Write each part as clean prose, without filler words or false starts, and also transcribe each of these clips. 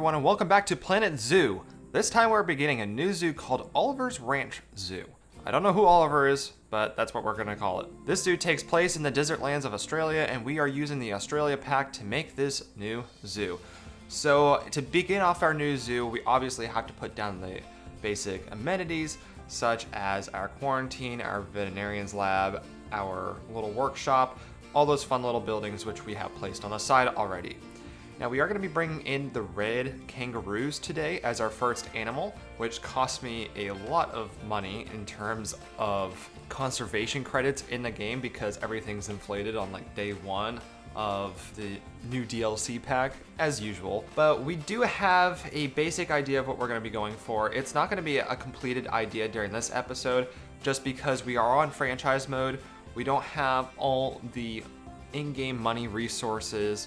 everyone, and welcome back to Planet Zoo. This time we're beginning a new zoo called Oliver's Ranch Zoo. I don't know who Oliver is, but that's what we're going to call it. This zoo takes place in the desert lands of Australia, and we are using the Australia Pack to make this new zoo. So to begin off our new zoo, we obviously have to put down the basic amenities, such as our quarantine, our veterinarian's lab, our little workshop, all those fun little buildings which we have placed on the side already. Now we are going to be bringing in the Red Kangaroos today as our first animal, which cost me a lot of money in terms of conservation credits in the game because everything's inflated on like day one of the new DLC pack as usual. But we do have a basic idea of what we're going to be going for. It's not going to be a completed idea during this episode just because we are on franchise mode. We don't have all the in-game money resources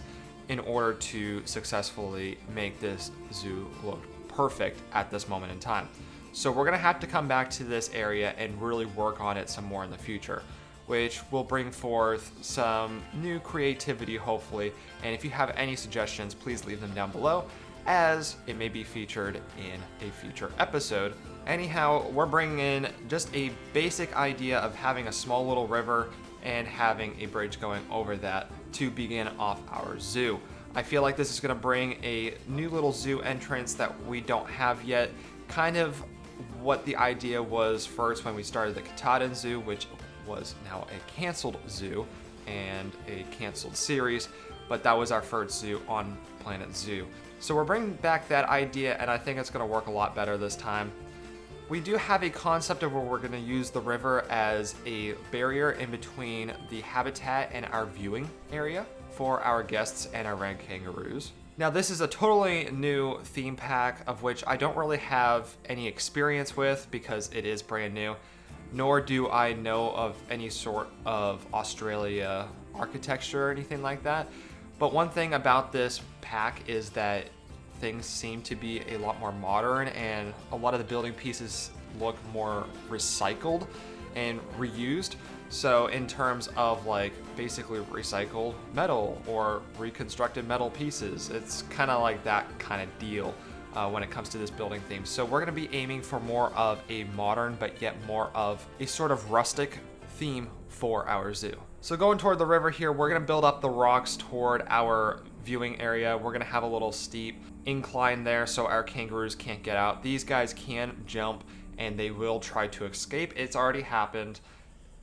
in order to successfully make this zoo look perfect at this moment in time. So we're gonna have to come back to this area and really work on it some more in the future, which will bring forth some new creativity hopefully. And if you have any suggestions, please leave them down below as it may be featured in a future episode. Anyhow, we're bringing in just a basic idea of having a small little river and having a bridge going over that to begin off our zoo. I feel like this is going to bring a new little zoo entrance that we don't have yet, kind of what the idea was first when we started the Katahdin Zoo, which was now a canceled zoo and a canceled series, but that was our first zoo on Planet Zoo. So we're bringing back that idea, and I think it's going to work a lot better this time. We do have a concept of where we're going to use the river as a barrier in between the habitat and our viewing area for our guests and our Red Kangaroos. Now this is a totally new theme pack of which I don't really have any experience with because it is brand new, nor do I know of any sort of Australia architecture or anything like that. But one thing about this pack is that things seem to be a lot more modern and a lot of the building pieces look more recycled and reused. So in terms of like basically recycled metal or reconstructed metal pieces, it's kind of like that kind of deal when it comes to this building theme. So we're going to be aiming for more of a modern but yet more of a sort of rustic theme for our zoo. So going toward the river here, we're going to build up the rocks toward our viewing area. We're going to have a little steep incline there so our kangaroos can't get out. These guys can jump and they will try to escape. It's already happened.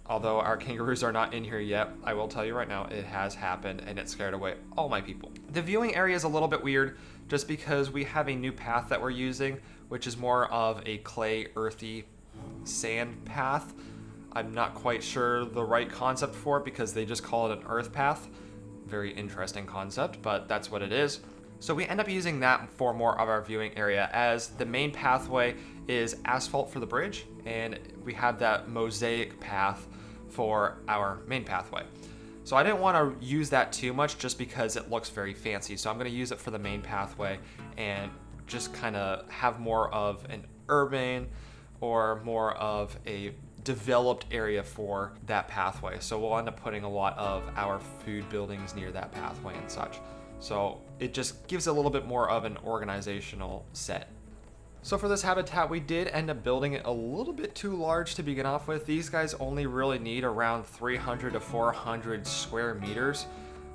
Although our kangaroos are not in here yet, I will tell you right now, it has happened and it scared away all my people. The viewing area is a little bit weird just because we have a new path that we're using, which is more of a clay, earthy sand path. I'm not quite sure the right concept for it because they just call it an earth path. Very interesting concept, but that's what it is. So we end up using that for more of our viewing area as the main pathway is asphalt for the bridge and we have that mosaic path for our main pathway. So I didn't want to use that too much just because it looks very fancy. So I'm going to use it for the main pathway and just kind of have more of an urban or more of a developed area for that pathway. So we'll end up putting a lot of our food buildings near that pathway and such. So it just gives a little bit more of an organizational set. So for this habitat, we did end up building it a little bit too large to begin off with. These guys only really need around 300 to 400 square meters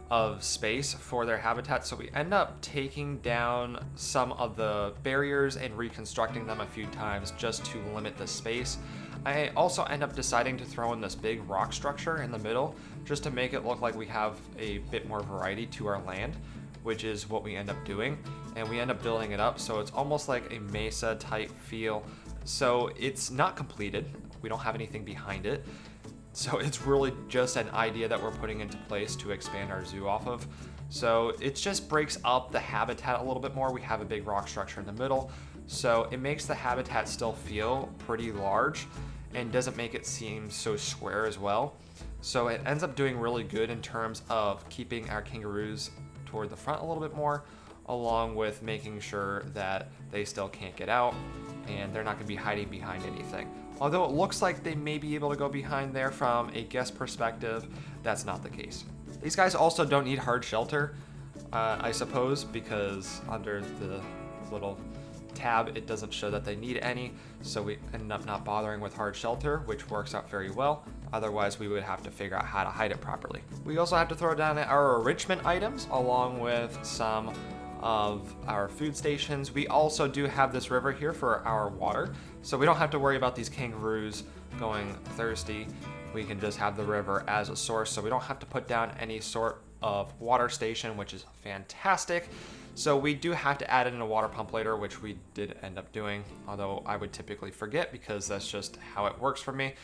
of space for their habitat. So we end up taking down some of the barriers and reconstructing them a few times just to limit the space. I also end up deciding to throw in this big rock structure in the middle just to make it look like we have a bit more variety to our land, which is what we end up doing. And we end up building it up so it's almost like a mesa type feel. So it's not completed. We don't have anything behind it. So it's really just an idea that we're putting into place to expand our zoo off of. So it just breaks up the habitat a little bit more. We have a big rock structure in the middle. So it makes the habitat still feel pretty large and doesn't make it seem so square as well. So it ends up doing really good in terms of keeping our kangaroos toward the front a little bit more, along with making sure that they still can't get out and they're not going to be hiding behind anything. Although it looks like they may be able to go behind there from a guest perspective, that's not the case. These guys also don't need hard shelter, I suppose, because under the little tab, it doesn't show that they need any, so we end up not bothering with hard shelter, which works out very well. Otherwise, we would have to figure out how to hide it properly. We also have to throw down our enrichment items along with some of our food stations. We also do have this river here for our water, so we don't have to worry about these kangaroos going thirsty. We can just have the river as a source, so we don't have to put down any sort of water station, which is fantastic. So we do have to add in a water pump later, which we did end up doing, although I would typically forget because that's just how it works for me.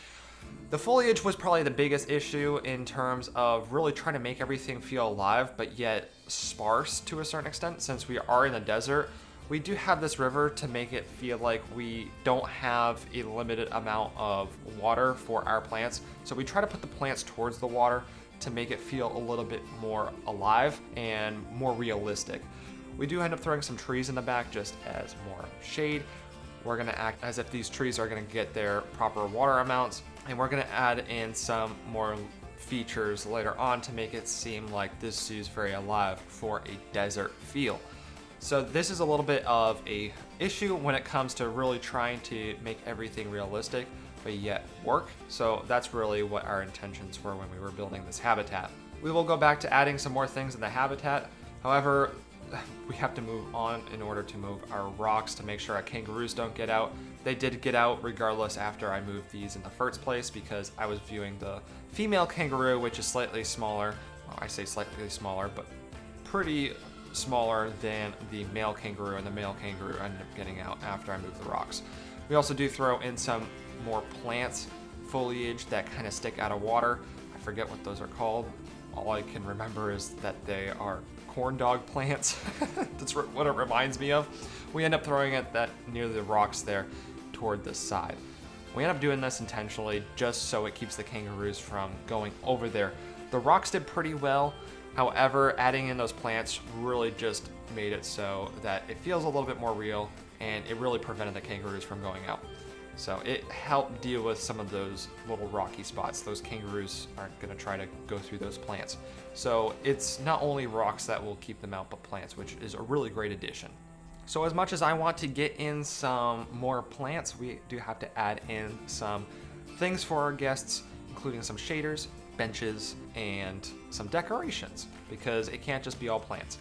The foliage was probably the biggest issue in terms of really trying to make everything feel alive, but yet sparse to a certain extent. Since we are in the desert, we do have this river to make it feel like we don't have a limited amount of water for our plants. So we try to put the plants towards the water to make it feel a little bit more alive and more realistic. We do end up throwing some trees in the back just as more shade. We're gonna act as if these trees are gonna get their proper water amounts, and we're gonna add in some more features later on to make it seem like this zoo is very alive for a desert feel. So this is a little bit of a issue when it comes to really trying to make everything realistic, but yet work. So that's really what our intentions were when we were building this habitat. We will go back to adding some more things in the habitat. However, we have to move on in order to move our rocks to make sure our kangaroos don't get out. They did get out regardless after I moved these in the first place because I was viewing the female kangaroo, which is slightly smaller. Well, I say slightly smaller, but pretty smaller than the male kangaroo, and the male kangaroo ended up getting out after I moved the rocks. We also do throw in some more plants, foliage that kind of stick out of water. I forget what those are called. All I can remember is that they are corn dog plants. That's what it reminds me of. We end up throwing it that near the rocks there toward the side. We end up doing this intentionally just so it keeps the kangaroos from going over there. The rocks did pretty well. However, adding in those plants really just made it so that it feels a little bit more real, and it really prevented the kangaroos from going out. So it helped deal with some of those little rocky spots. Those kangaroos aren't going to try to go through those plants. So it's not only rocks that will keep them out, but plants, which is a really great addition. So as much as I want to get in some more plants, we do have to add in some things for our guests, including some shaders, benches, and some decorations, because it can't just be all plants.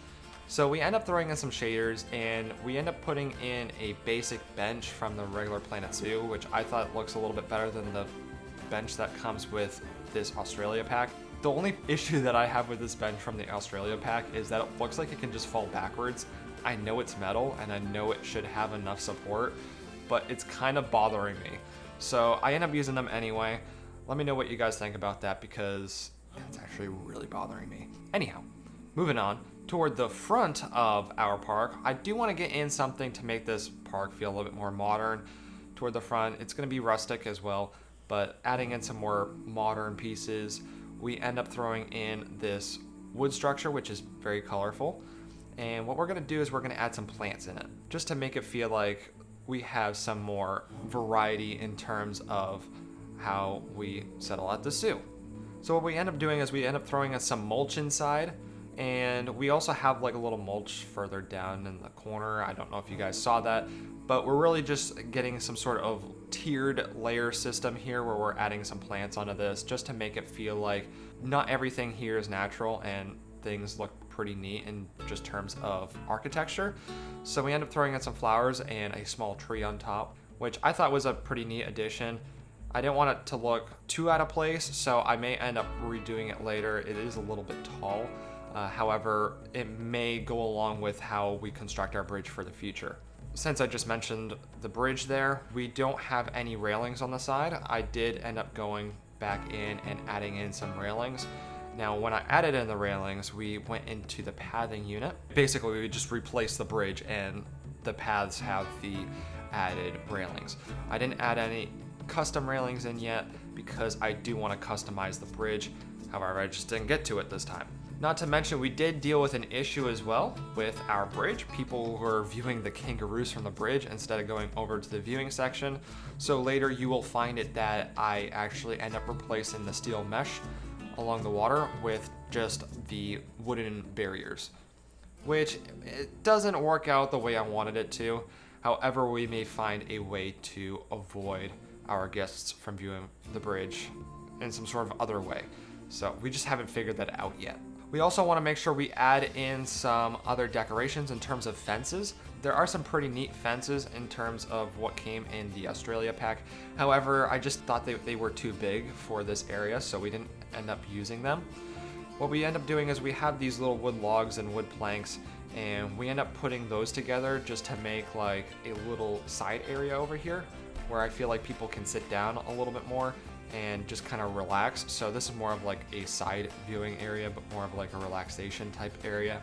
So we end up throwing in some shaders, and we end up putting in a basic bench from the regular Planet Zoo, which I thought looks a little bit better than the bench that comes with this Australia pack. The only issue that I have with this bench from the Australia pack is that it looks like it can just fall backwards. I know it's metal, and I know it should have enough support, but it's kind of bothering me. So I end up using them anyway. Let me know what you guys think about that, because it's actually really bothering me. Anyhow, moving on. Toward the front of our park, I do want to get in something to make this park feel a little bit more modern. Toward the front, it's going to be rustic as well, but adding in some more modern pieces, we end up throwing in this wood structure, which is very colorful. And what we're going to do is we're going to add some plants in it, just to make it feel like we have some more variety in terms of how we settle at the zoo. So what we end up doing is we end up throwing in some mulch inside, and we also have like a little mulch further down in the corner. I don't know if you guys saw that, but we're really just getting some sort of tiered layer system here where we're adding some plants onto this just to make it feel like not everything here is natural and things look pretty neat in just terms of architecture. So we end up throwing in some flowers and a small tree on top, which I thought was a pretty neat addition. I didn't want it to look too out of place, so I may end up redoing it later. It is a little bit tall. However, it may go along with how we construct our bridge for the future. Since I just mentioned the bridge there, we don't have any railings on the side. I did end up going back in and adding in some railings. Now, when I added in the railings, we went into the pathing unit. Basically, we just replaced the bridge and the paths have the added railings. I didn't add any custom railings in yet because I do want to customize the bridge. However, I just didn't get to it this time. Not to mention, we did deal with an issue as well with our bridge. People were viewing the kangaroos from the bridge instead of going over to the viewing section. So later you will find it that I actually end up replacing the steel mesh along the water with just the wooden barriers. which it doesn't work out the way I wanted it to. However, we may find a way to avoid our guests from viewing the bridge in some sort of other way. So we just haven't figured that out yet. We also want to make sure we add in some other decorations in terms of fences. There are some pretty neat fences in terms of what came in the Australia pack. However, I just thought they were too big for this area, so we didn't end up using them. What we end up doing is we have these little wood logs and wood planks, and we end up putting those together just to make like a little side area over here where I feel like people can sit down a little bit more and just kind of relax. So this is more of like a side viewing area, but more of like a relaxation type area.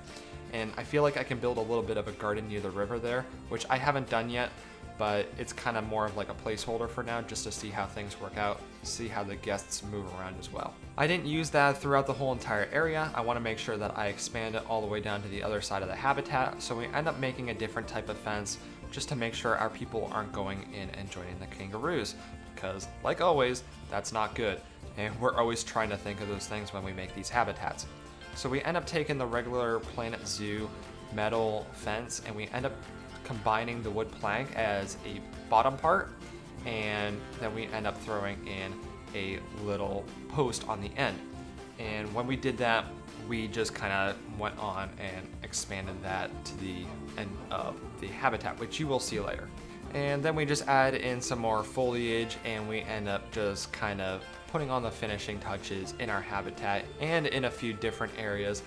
And I feel like I can build a little bit of a garden near the river there, which I haven't done yet, but it's kind of more of like a placeholder for now, just to see how things work out, see how the guests move around as well. I didn't use that throughout the whole entire area. I want to make sure that I expand it all the way down to the other side of the habitat, so we end up making a different type of fence just to make sure our people aren't going in and joining the kangaroos, because like always, that's not good. And we're always trying to think of those things when we make these habitats. So we end up taking the regular Planet Zoo metal fence and we end up combining the wood plank as a bottom part, and then we end up throwing in a little post on the end. And when we did that, we just kind of went on and expanded that to the end of the habitat, which you will see later. And then we just add in some more foliage and we end up just kind of putting on the finishing touches in our habitat and in a few different areas.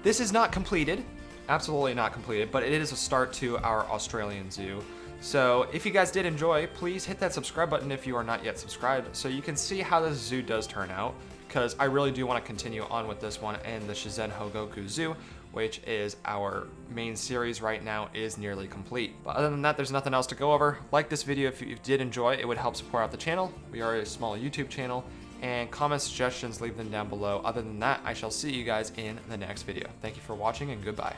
This is not completed, absolutely not completed, but it is a start to our Australian zoo. So if you guys did enjoy, please hit that subscribe button if you are not yet subscribed so you can see how this zoo does turn out, because I really do want to continue on with this one, and the Shizen Hogoku Zoo, which is our main series right now, is nearly complete. But other than that, there's nothing else to go over. Like this video if you did enjoy, it would help support out the channel. We are a small YouTube channel, and comment suggestions, leave them down below. Other than that, I shall see you guys in the next video. Thank you for watching and goodbye.